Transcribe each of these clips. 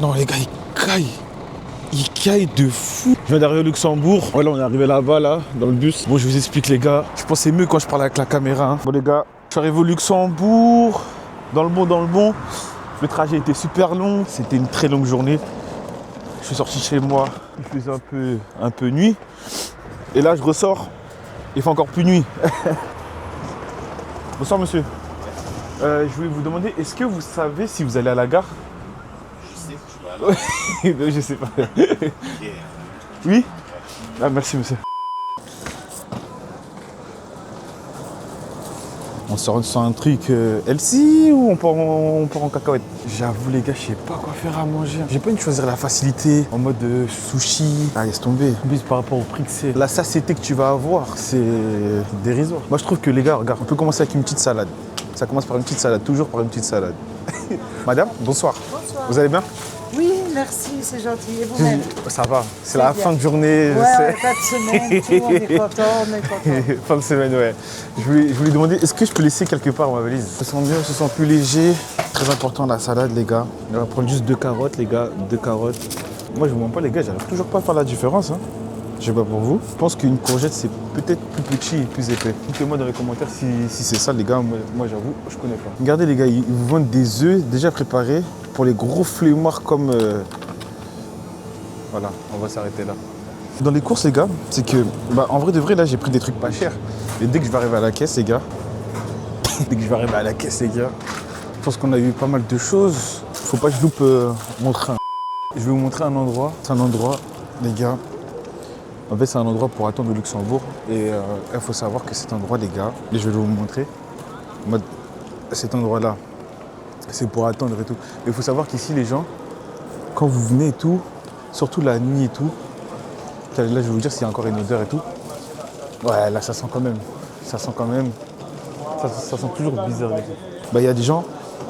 Non les gars, il caille de fou. Je viens d'arriver au Luxembourg. Voilà, on est arrivé là-bas, là, dans le bus. Bon, je vous explique les gars. Je pense que c'est mieux quand je parle avec la caméra. Hein. Bon les gars, je suis arrivé au Luxembourg. Dans le bon. Le trajet était super long. C'était une très longue journée. Je suis sorti chez moi. Il faisait un peu nuit. Et là, je ressors. Il fait encore plus nuit. Bonsoir monsieur. Je voulais vous demander, est-ce que vous savez si vous allez à la gare? Je sais pas. Oui? Ah, merci monsieur. On sort sur un truc LC ou on part en cacahuète? J'avoue les gars, je sais pas quoi faire à manger. J'ai pas envie de choisir la facilité en mode sushi. Ah laisse tomber. En plus par rapport au prix que c'est, la satiété que tu vas avoir, c'est dérisoire. Moi je trouve que les gars, regarde, on peut commencer avec une petite salade. Ça commence par une petite salade, toujours par une petite salade. Madame, bonsoir. Bonsoir. Vous allez bien? Oui, merci, c'est gentil. Et vous-même? Ça va, c'est la fin de journée. Ouais, fin de semaine, tout, on est content. Fin de semaine, ouais. Je voulais demander, est-ce que je peux laisser quelque part ma valise? Je sens bien, je sens plus léger. Très important la salade, les gars. On va prendre juste 2 carottes, les gars, 2 carottes. Moi, je vous mens pas, les gars, j'arrive toujours pas à faire la différence. Hein. Je sais pas pour vous. Je pense qu'une courgette, c'est peut-être plus petit et plus épais. Dites-moi dans les commentaires si c'est ça, les gars. Moi j'avoue, je connais pas. Regardez, les gars, ils vous vendent des œufs déjà préparés pour les gros flemmards comme... Voilà, on va s'arrêter là. Dans les courses, les gars, c'est que... en vrai de vrai, là, j'ai pris des trucs pas chers. Et dès que je vais arriver à la caisse, les gars... je pense qu'on a eu pas mal de choses. Faut pas que je loupe mon train. Je vais vous montrer un endroit. C'est un endroit, les gars... En fait, c'est un endroit pour attendre au Luxembourg. Et il faut savoir que cet endroit, les gars, et je vais vous montrer, cet endroit-là, c'est pour attendre et tout. Mais il faut savoir qu'ici, les gens, quand vous venez et tout, surtout la nuit et tout, là, je vais vous dire s'il y a encore une odeur et tout. Ouais, là, ça sent quand même. Ça sent toujours bizarre. Il y a des gens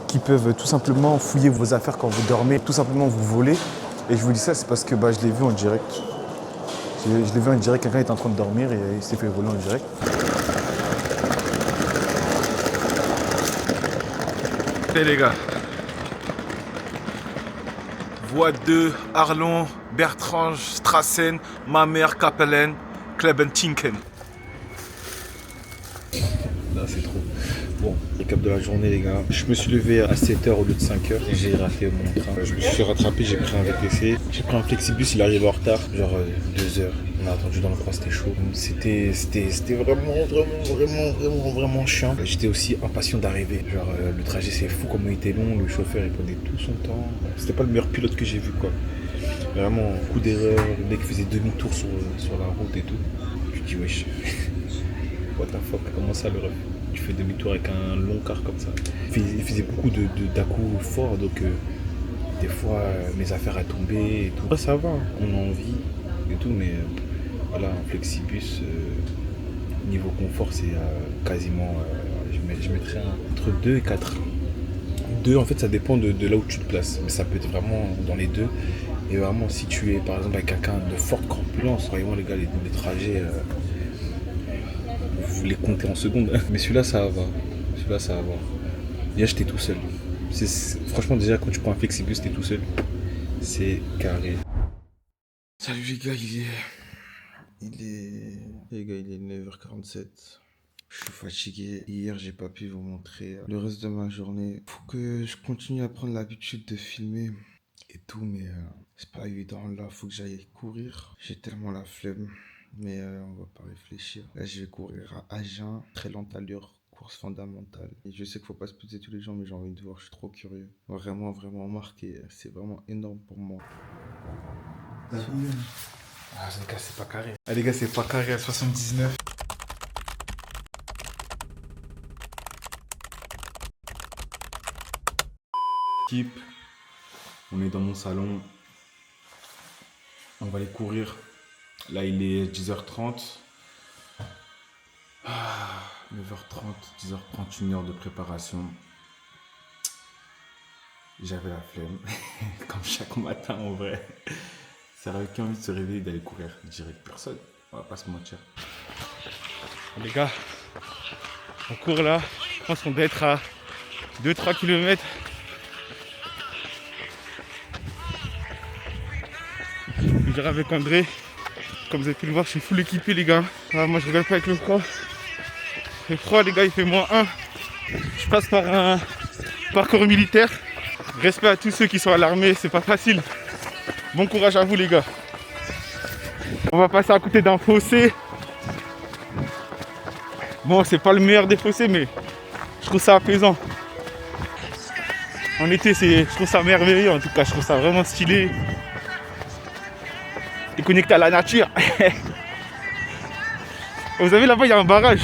qui peuvent tout simplement fouiller vos affaires quand vous dormez, tout simplement vous voler. Et je vous dis ça, c'est parce que je l'ai vu en direct. Je l'ai vu en direct, quelqu'un était en train de dormir et il s'est fait voler en direct. Hey les gars. Voie 2, Arlon, Bertrange, Strassen, Mamers, Kapellen, Klebentinken. Là c'est trop. Bon, récap de la journée les gars. Je me suis levé à 7h au lieu de 5h et j'ai raté mon train. Je me suis rattrapé, j'ai pris un VTC. J'ai pris un flexibus, il arrive en retard, genre 2 heures. On a attendu dans le froid, c'était chaud. C'était vraiment chiant. J'étais aussi impatient d'arriver. Genre le trajet c'est fou comment il était long, le chauffeur il prenait tout son temps. C'était pas le meilleur pilote que j'ai vu quoi. Vraiment, coup d'erreur, le mec faisait demi-tour sur la route et tout. Je me dis wesh, what the fuck, comment ça le ref? Tu fais demi-tour avec un long car comme ça. Il faisait beaucoup d'à-coups forts, donc des fois mes affaires à tomber et tout. Après, ça va, on a envie et tout, mais voilà, un flexibus, niveau confort, c'est quasiment, je mettrais entre 2 et 4. 2, en fait, ça dépend de là où tu te places, mais ça peut être vraiment dans les deux. Et vraiment, si tu es par exemple avec quelqu'un de forte corpulence, vraiment les gars, les trajets, vous les comptez en secondes. Mais celui-là, ça va. Déjà, j'étais tout seul. Franchement, déjà, quand tu prends un flexibus, t'es tout seul. C'est carré. Salut les gars, les gars, il est 9h47. Je suis fatigué. Hier, j'ai pas pu vous montrer le reste de ma journée. Faut que je continue à prendre l'habitude de filmer et tout, mais c'est pas évident. Là, faut que j'aille courir. J'ai tellement la flemme. Mais on va pas réfléchir. Là, je vais courir à Agen, très lente allure, course fondamentale. Et je sais qu'il faut pas se peser tous les jours, mais j'ai envie de voir, je suis trop curieux. Vraiment marqué. C'est vraiment énorme pour moi. Ah les gars, c'est pas carré. Ah les gars, c'est pas carré à 79. Type, on est dans mon salon. On va aller courir. Là, il est 10h30. 9h30, 10h30, 1 heure de préparation. J'avais la flemme, comme chaque matin en vrai. Ça aurait qui envie de se réveiller et d'aller courir? Je dirais personne, on va pas se mentir. Les gars, on court là, je pense qu'on doit être à 2-3 km. Je dirais avec André, comme vous avez pu le voir, je suis full équipé les gars. Ah, moi je rigole pas avec le froid. Le froid les gars, il fait -1. Je passe par un parcours militaire. Respect à tous ceux qui sont à l'armée, c'est pas facile. Bon courage à vous les gars. On va passer à côté d'un fossé. Bon, c'est pas le meilleur des fossés, mais je trouve ça apaisant. En été, je trouve ça merveilleux, en tout cas, je trouve ça vraiment stylé. Et connecté à la nature. Vous avez là-bas, il y a un barrage.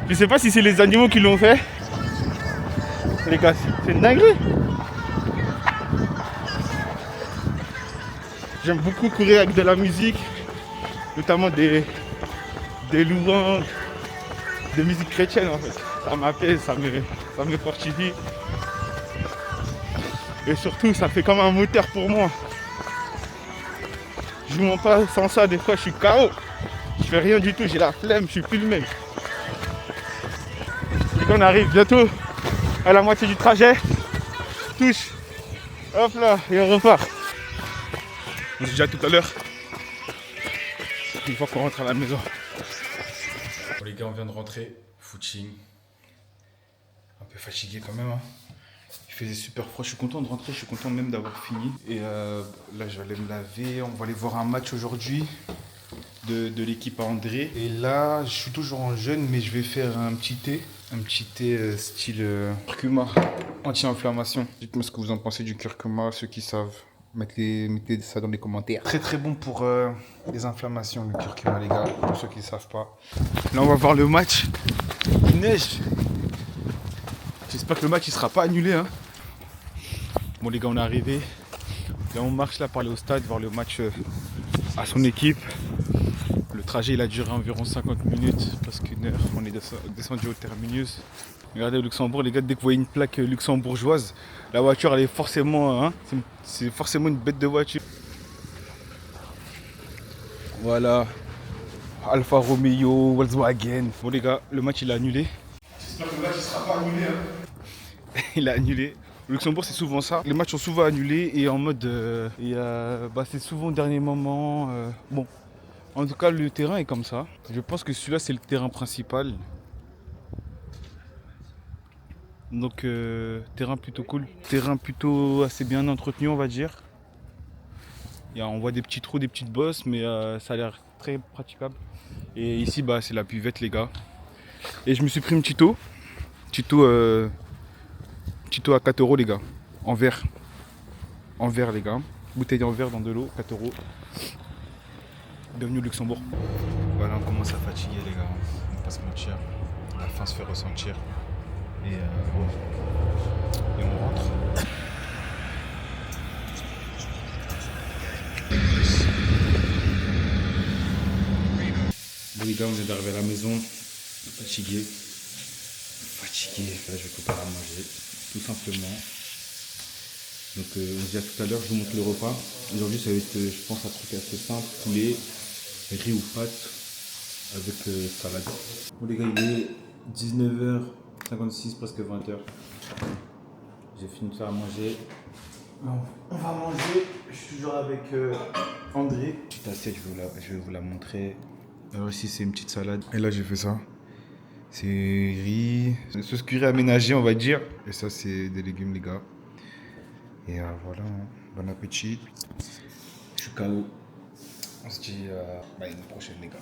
Je sais pas si c'est les animaux qui l'ont fait. Les gars, c'est une dinguerie. J'aime beaucoup courir avec de la musique, notamment des louanges, des musiques chrétiennes en fait. Ça m'apaise, ça me fortifie. Et surtout, ça fait comme un moteur pour moi. Je ne mens pas, sans ça, des fois je suis KO. Je fais rien du tout, j'ai la flemme, je suis plus le même. Et quand on arrive bientôt à la moitié du trajet, touche, hop là, et on repart. On se dit à tout à l'heure, une fois qu'on rentre à la maison. Bon les gars, on vient de rentrer, footing. Un peu fatigué quand même. Hein. Il faisait super froid, je suis content de rentrer, je suis content même d'avoir fini. Et là je vais aller me laver, on va aller voir un match aujourd'hui de l'équipe à André. Et là, je suis toujours en jeûne, mais je vais faire un petit thé style curcuma, anti-inflammation. Dites-moi ce que vous en pensez du curcuma, ceux qui savent. Mettez ça dans les commentaires. Très très bon pour les inflammations, le curcuma les gars, pour ceux qui ne savent pas. Là on va voir le match. Il neige. J'espère que le match il sera pas annulé. Hein. Bon les gars, on est arrivé. Là on marche là pour aller au stade, voir le match à son équipe. Le trajet il a duré environ 50 minutes, presque 1 heure. On est descendu au terminus. Regardez au Luxembourg, les gars, dès que vous voyez une plaque luxembourgeoise, la voiture elle est forcément, hein, c'est forcément une bête de voiture. Voilà, Alfa Romeo, Volkswagen. Bon les gars, le match il est annulé. J'espère que le match il sera pas annulé. Hein. Il est annulé. Au Luxembourg c'est souvent ça. Les matchs sont souvent annulés et en mode, c'est souvent au dernier moment. Bon, en tout cas le terrain est comme ça. Je pense que celui-là c'est le terrain principal. Donc terrain plutôt cool, terrain plutôt assez bien entretenu on va dire. On voit des petits trous, des petites bosses, mais ça a l'air très praticable. Et ici c'est la buvette les gars. Et je me suis pris une petit eau à 4 € les gars, en verre les gars. Bouteille en verre dans de l'eau, 4 €. Bienvenue au Luxembourg. Voilà, on commence à fatiguer les gars, on va pas se mentir. La faim se fait ressentir. Et on rentre. Bon les gars, on vient d'arriver à la maison. Fatigué. Là je vais préparer à manger, tout simplement. Donc on se dit à tout à l'heure, je vous montre le repas. Aujourd'hui ça va être, je pense, un truc assez simple, poulet, riz ou pâtes avec salade. Bon les gars, il est 19h56, presque 20h. J'ai fini de faire à manger. On va manger. Je suis toujours avec André. Petite assiette, je vais vous la montrer. Alors ici c'est une petite salade. Et là j'ai fait ça. C'est riz, sauce curry aménagée on va dire. Et ça c'est des légumes les gars. Et voilà, hein. Bon appétit. Je suis KO. On se dit à une prochaine les gars.